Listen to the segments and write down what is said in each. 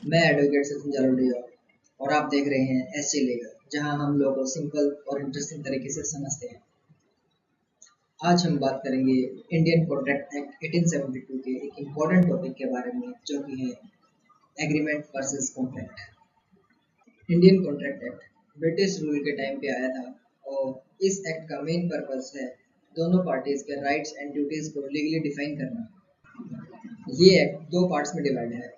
मैं एडवोकेट सचिन जालोडिया और आप देख रहे हैं एसजे लीगल, जहां हम लोगों को सिंपल और इंटरेस्टिंग तरीके से समझते हैं। आज हम बात करेंगे इंडियन कॉन्ट्रैक्ट एक्ट 1872 के एक इम्पोर्टेंट टॉपिक के बारे में, जो कि है agreement versus contract. Indian contract act British rule के टाइम पे आया था और इस एक्ट का मेन पर्पस है दोनों पार्टीज के राइट्स एंड ड्यूटीज को लीगली डिफाइन करना। ये एक्ट दो पार्ट्स में डिवाइड है।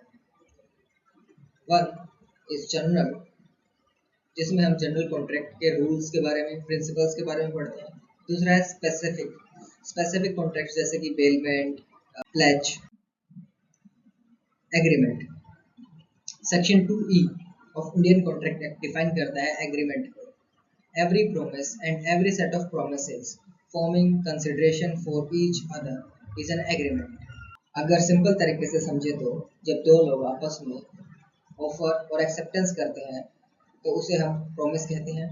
वन इज जनरल, जिसमें हम जनरल कॉन्ट्रैक्ट के रूल्स के बारे में, प्रिंसिपल्स के बारे में पढ़ते हैं। दूसरा है स्पेसिफिक स्पेसिफिक कॉन्ट्रैक्ट, जैसे कि bailment, pledge, agreement. Section 2E of Indian contract act define करता है एग्रीमेंट को: every promise and every set of promises forming consideration for each other is an agreement. अगर सिंपल तरीके से समझे तो जब दो लोग आपस में ऑफर और एक्सेप्टेंस करते हैं तो उसे हम प्रॉमिस कहते हैं,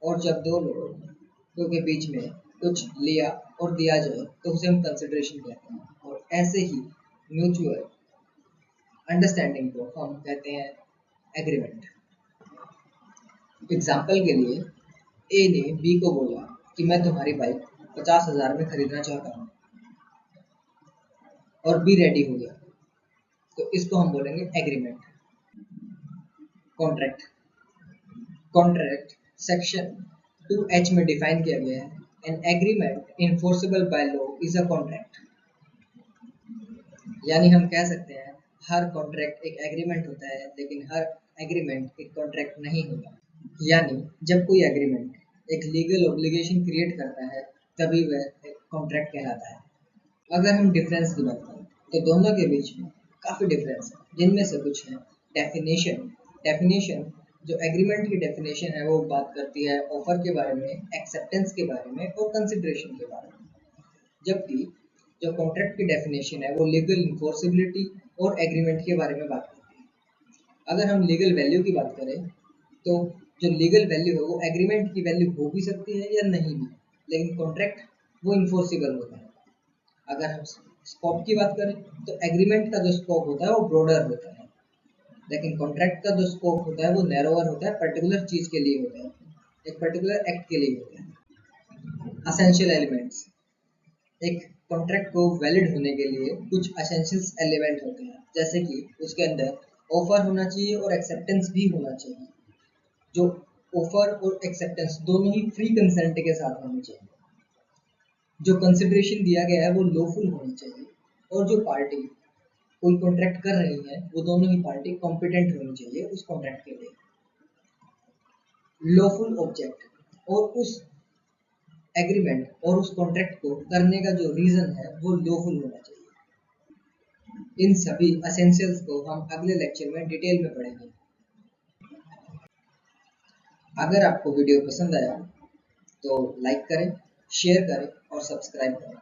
और जब दो लोगों के बीच में कुछ लिया और दिया जाए तो उसे हम कंसिडरेशन कहते हैं, और ऐसे ही म्यूचुअल अंडरस्टैंडिंग को हम कहते हैं एग्रीमेंट। एग्जाम्पल के लिए, ए ने बी को बोला कि मैं तुम्हारी बाइक 50,000 में खरीदना चाहता हूँ, और बी रेडी हो गया, तो इसको हम बोलेंगे agreement. Contract contract section 2H में डिफाइन किया गया है: an agreement enforceable by law is a contract. यानी हम कह सकते हैं हर कॉन्ट्रैक्ट एक एग्रीमेंट होता है, लेकिन हर एग्रीमेंट एक कॉन्ट्रैक्ट नहीं होता। यानी जब कोई एग्रीमेंट एक लीगल ऑब्लिगेशन क्रिएट करता है, तभी वह एक कॉन्ट्रैक्ट कहलाता है। अगर हम डिफरेंस की बात करें तो दोनों के बीच में काफ़ी डिफरेंस है, जिनमें से कुछ है डेफिनेशन। जो एग्रीमेंट की डेफिनेशन है वो बात करती है ऑफर के बारे में, एक्सेप्टेंस के बारे में और कंसिडरेशन के बारे में, जबकि जो कॉन्ट्रैक्ट की डेफिनेशन है वो लीगल इन्फोर्सिबिलिटी और एग्रीमेंट के बारे में बात करती है। अगर हम लीगल वैल्यू की बात करें तो जो लीगल वैल्यू है वो एग्रीमेंट की वैल्यू हो भी सकती है या नहीं भी, लेकिन कॉन्ट्रैक्ट वो इन्फोर्सिबल होता है। अगर हम स्कोप की बात करें तो एग्रीमेंट का जो स्कोप होता है वो ब्रॉडर होता है, लेकिन कॉन्ट्रैक्ट का जो स्कोप होता है वो नैरोअर होता है, पर्टिकुलर चीज के लिए होता है, एक पर्टिकुलर एक्ट के लिए होता है। असेंशियल एलिमेंट्स: एक कॉन्ट्रैक्ट को वैलिड होने के लिए कुछ असेंशियल एलिमेंट होते हैं, जैसे कि उसके अंदर ऑफर होना चाहिए और एक्सेप्टेंस भी होना चाहिए। जो ऑफर और एक्सेप्टेंस दोनों ही फ्री कंसेंट के साथ होने चाहिए। जो कंसिडरेशन दिया गया है वो लॉफुल होनी चाहिए, और जो पार्टी कोई कॉन्ट्रैक्ट कर रही है वो दोनों ही पार्टी कॉम्पिटेंट होनी चाहिए उस कॉन्ट्रैक्ट के लिए। लॉफुल ऑब्जेक्ट और उस एग्रीमेंट और उस कॉन्ट्रैक्ट को करने का जो रीजन है वो लॉफुल होना चाहिए। इन सभी एसेंशियल्स को हम अगले लेक्चर में डिटेल में पढ़ेंगे। अगर आपको वीडियो पसंद आया तो लाइक करें, शेयर करें और सब्सक्राइब करें।